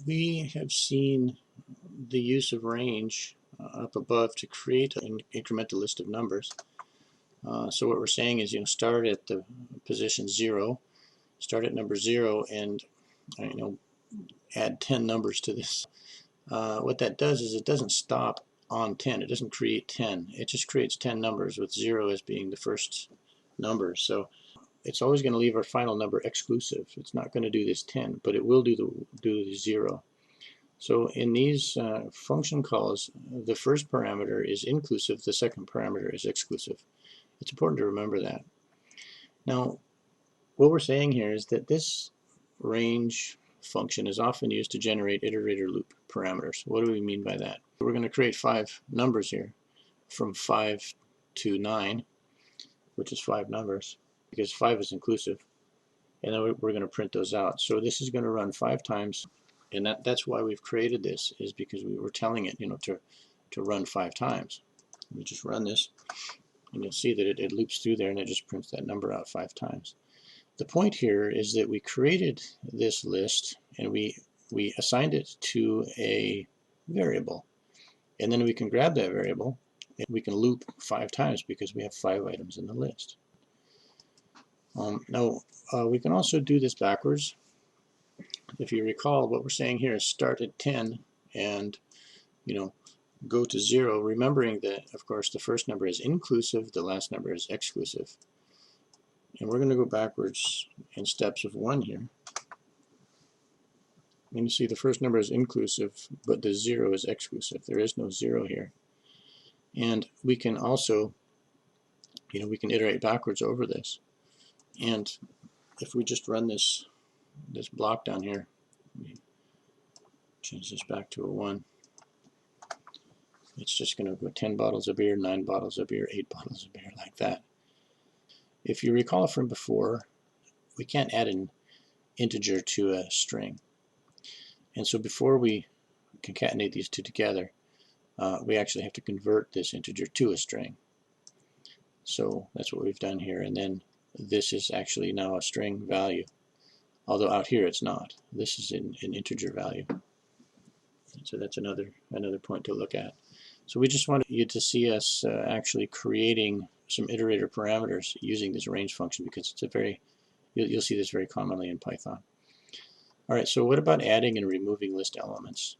We have seen the use of range up above to create an incremental list of numbers. So what we're saying is, start at the position 0, start at number 0, and add 10 numbers to this. What that does is it doesn't stop on 10. It doesn't create 10. It just creates 10 numbers with 0 as being the first number. So it's always going to leave our final number exclusive. It's not going to do this 10, but it will do the 0. So in these function calls, the first parameter is inclusive, the second parameter is exclusive. It's important to remember that. Now, what we're saying here is that this range function is often used to generate iterator loop parameters. What do we mean by that? We're going to create 5 numbers here, from 5 to 9, which is 5 numbers, because 5 is inclusive, and then we're going to print those out. So this is going to run 5 times, and that's why we've created this, is because we were telling it, to run 5 times. We just run this, and you'll see that it loops through there, and it just prints that number out 5 times. The point here is that we created this list, and we assigned it to a variable, and then we can grab that variable, and we can loop 5 times because we have 5 items in the list. Now, we can also do this backwards. If you recall, what we're saying here is start at 10 and go to 0, remembering that, of course, the first number is inclusive, the last number is exclusive. And we're going to go backwards in steps of 1 here. And you see the first number is inclusive, but the 0 is exclusive. There is no 0 here. And we can also, we can iterate backwards over this. And if we just run this block down here, change this back to a 1, it's just going to go 10 bottles of beer, 9 bottles of beer, 8 bottles of beer, like that. If you recall from before, we can't add an integer to a string. And so before we concatenate these two together, we actually have to convert this integer to a string. So that's what we've done here. And then this is actually now a string value, although out here it's not. This is an integer value. So that's another point to look at. So we just wanted you to see us actually creating some iterator parameters using this range function, because it's you'll see this very commonly in Python. All right, so what about adding and removing list elements?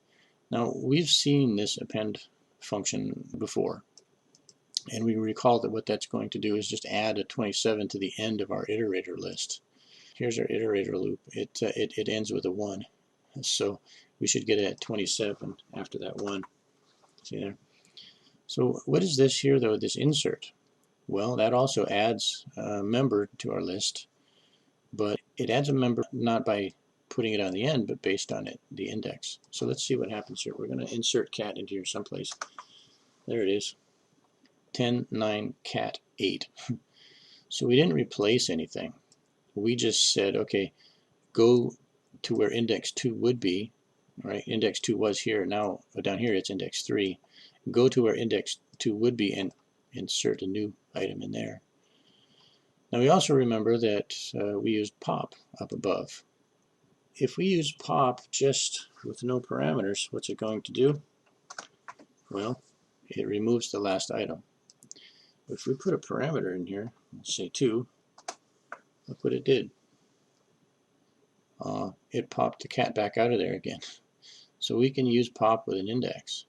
Now, we've seen this append function before, and we recall that what that's going to do is just add a 27 to the end of our iterator list. Here's our iterator loop. It ends with a 1, so we should get a 27 after that 1. See there? So what is this here, though, this insert? Well, that also adds a member to our list, but it adds a member not by putting it on the end, but based on the index. So let's see what happens here. We're going to insert cat into here someplace. There it is. 10, 9, cat, 8. So we didn't replace anything. We just said, okay, go to where index 2 would be. Right? Index 2 was here. Now down here it's index 3. Go to where index 2 would be and insert a new item in there. Now we also remember that we used pop up above. If we use pop just with no parameters, what's it going to do? Well, it removes the last item. If we put a parameter in here, let's say 2, look what it did. It popped the cat back out of there again. So we can use pop with an index.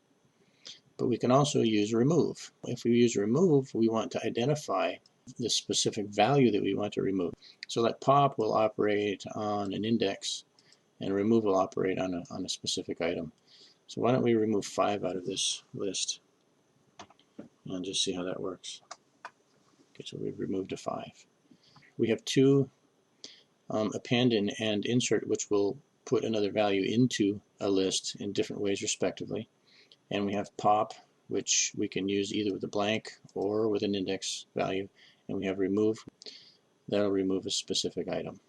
But we can also use remove. If we use remove, we want to identify the specific value that we want to remove. So that pop will operate on an index, and remove will operate on a specific item. So why don't we remove 5 out of this list and just see how that works. Okay, so we've removed a 5. We have 2 append and insert, which will put another value into a list in different ways respectively. And we have pop, which we can use either with a blank or with an index value. And we have remove. That'll remove a specific item.